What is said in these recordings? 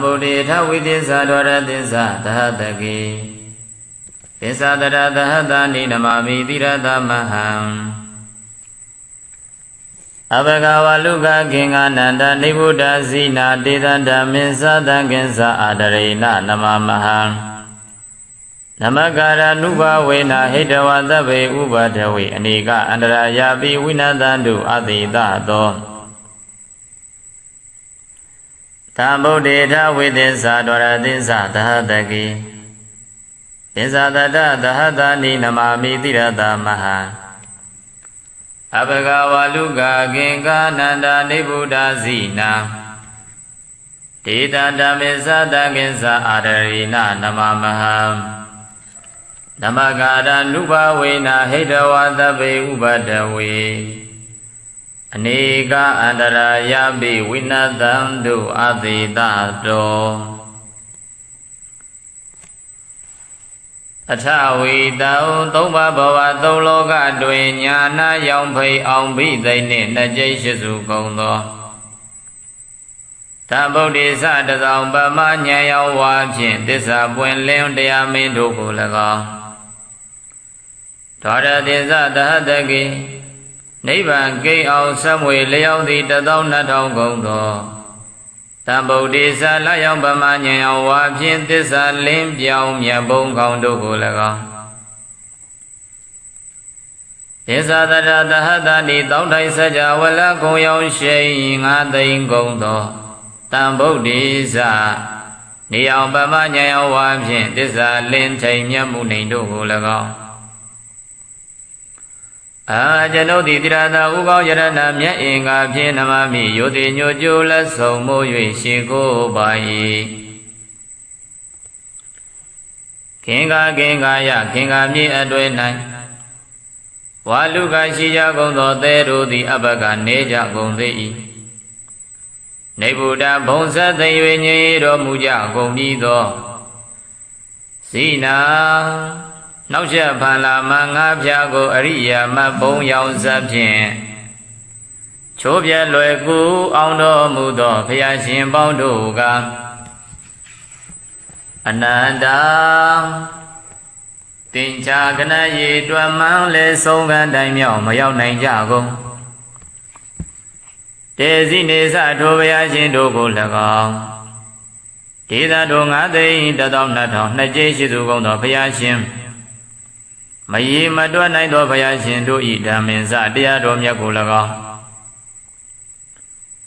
ဗုဒ္ဓေထဝိသစ္စာဒဝရသစ္စာသဟတကေသစ္စာတရသဟတနိနမမိတိရသမဟံအဘဂဝလုကခေငါနန္ဒနိဗ္ဗုဒ္ဓဇိနာတေသန္တမင်းသတံကင်္စာအာဒရေနနမမဟံနမကာရနုဘဝေနဟိတဝသဗ္ဗေဥပဒဝေအနေကအန္တရာယာပိဝိနသန္တုအတိတသောဗုဒ္ဓေထဝိသစ္စာဒဝရသစ္စာသဟတကေသစ္စာတတသဟတနိနမမိတိရသမဟံအဘဂဝလုကခေငါနန္ဒနိဗ္ဗုဒ္ဓဇိနာတေတန္တမေသတံကင်္စာအာဒရေနနမမဟံနမကာရနုဘဝေနဟိတဝသဗ္ဗေဥပဒဝေအနေကအန္တရာယပိဝိနသံတုအသေတတောအထဝီတောသုံးပါးဘဝသုံးလောကတွင်ညာနာရောင်ဖိအောင်ဘိသိနှင့်နှစ်ကျိတ်ရှိစုကုန်သောဗုဒ္ဓေသတဆောင်ပမဉာဏ်ရောက်ဝါဖြင့်သစ္စာပွင့်လင်းတရားမင်းတို့ကို၎င်းဒဝရသစ္စာသဟတကေနိဗ္ဗာန်ကိန်းအောင်ဆက်မွေလျောက်သည့်12000ကုန်သောဗုဒ္ဓေသလရောက်ပမဉာဏ်ရောက်ဝါဖြင့်သစ္စာလင်းပြောင်းမြတ်ဘုံကောင်းတို့ကို၎င်းသစ္စာတရသဟတနိတောင်းထိုင်စကြဝဠကုံရောက်ရှိ9သိန်းကုန်သောဗုဒ္ဓေသနေအောင်ပမဉာဏ်ရောက်ဝါဖြင့်သစ္စာလင်းထိန်မြတ်မှုနေတို့ကို၎င်းကျွန်ုပ်သည်တိရသာဥကောင်းယရဏမြတ်အင်္ဂါဖြင့်နမမိယောတိညိုကျိုးလက်ဆုံမိုး၍ရှိကိုပါ၏ခင်္ဃယခင်္ဃမြေအတွဲ၌ဝါလူကရှိကြကုန်သောသဲတို့သည်အဘကနေကြကုန်သေး၏နေဗုဒ္ဓဘုံစသိ၍ငြိမ်တော်မူကြကုန်ပြီသောဇိနာနောက်ချက်ဖန်လာမငါးဖြာကိုအရိယာမဘုံရောင်စဖြင့်ချိုးပြဲလွယ်ကူအောင်တော်မူသောဘုရားရှင်ပေါင်းတို့ကအနန္တတင်ချာကနရေတွင်မှန်းလေဆုံးကတိုင်းမြောက်မရောက်နိုင်ကြကုန်တေဇိနေသထိုဘုရားရှင်တို့ကို၎င်းဒေသတို့9သိန်း12000နှစ်ကျိရှိသူကုန်သောဘုရားရှင်မရေမတွက်နိုင်သောဘုရားရှင်တို့ဤဓမ္မင်္စတရားတော်မြတ်ကို၎င်း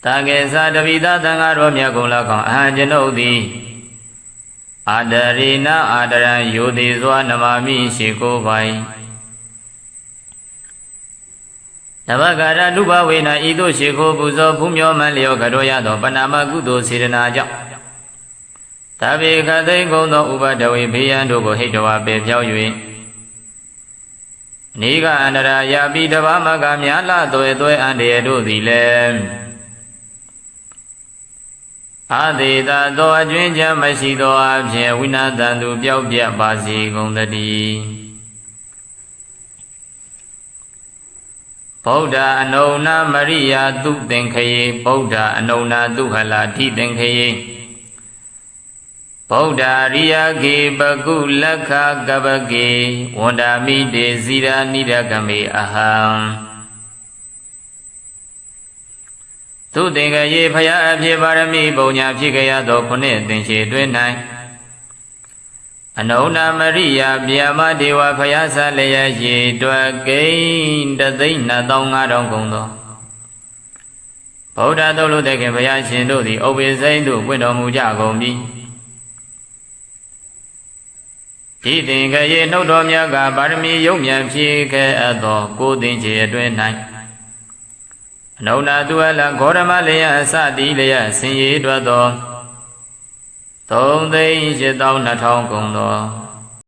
တာကေသတပိသသံဃာတော်မြတ်ကို၎င်းအဟံကျွန်ုပ်သည်အာဒရေနအာဒရံယောတိစွာနမမိရှိကိုပိုင်နဘဂရနုဘဝေနဤသို့ရှိခိုးပူဇော်ဖူးမြော်မှန်လျောကတော်ရသောပဏာမကုသိုလ်စေတနာကြောင့်သဗ္ဗေခသိကုံသောဥပဒဝေဘေးရန်တို့ကိုဟိတဝါပေဖြောက်၍နေကအန္တရာယာပိတဘာမကများလာသွဲအန္တရာတို့သည်လည်းအာသေတာသောအကျွင်းချမ်းမရှိသောအဖြစ်ဝိနာသံသူပျောက်ပြတ်ပါစေကုန်သတည်းဗုဒ္ဓအနုနာမရိယာသူသင်္ခယေဗုဒ္ဓအနုနာသူဟလာတိသင်္ခယေဗုဒ္ဓရိယကေပကုလက္ခကပကေဝန္ဒာမိတေဇိရာနိဒကမေအဟံသူသင်္ခယေဖယားအဖြစ်ပါရမီပုံညာဖြစ်ကြရသောခုနှစ်သင်္ချေတွင်၌အနုနာမရိယာဗျာမဒေဝဖယားဆလျက်ရေတွက်ကိန်း1,25,000ကုန်သောဗုဒ္ဓသုတ်လို့တဲ့ခင်ဘုရားရှင်တို့သည်ဥပ္ပေစိမ့်တို့ပွင့်တော်မူကြကုန်ပြီဒီသင်္ခယေနှုတ်တော်မြတ်ကပါရမီယုံမြန်ဖြည့်ခဲ့အပ်သောကိုသင်္ချေအတွင်း၌အနုနာသူအလဂေါရမလျက်အစတိလျက်ဆင်ရည်တွက်သော3,8,2,000ကုန်သော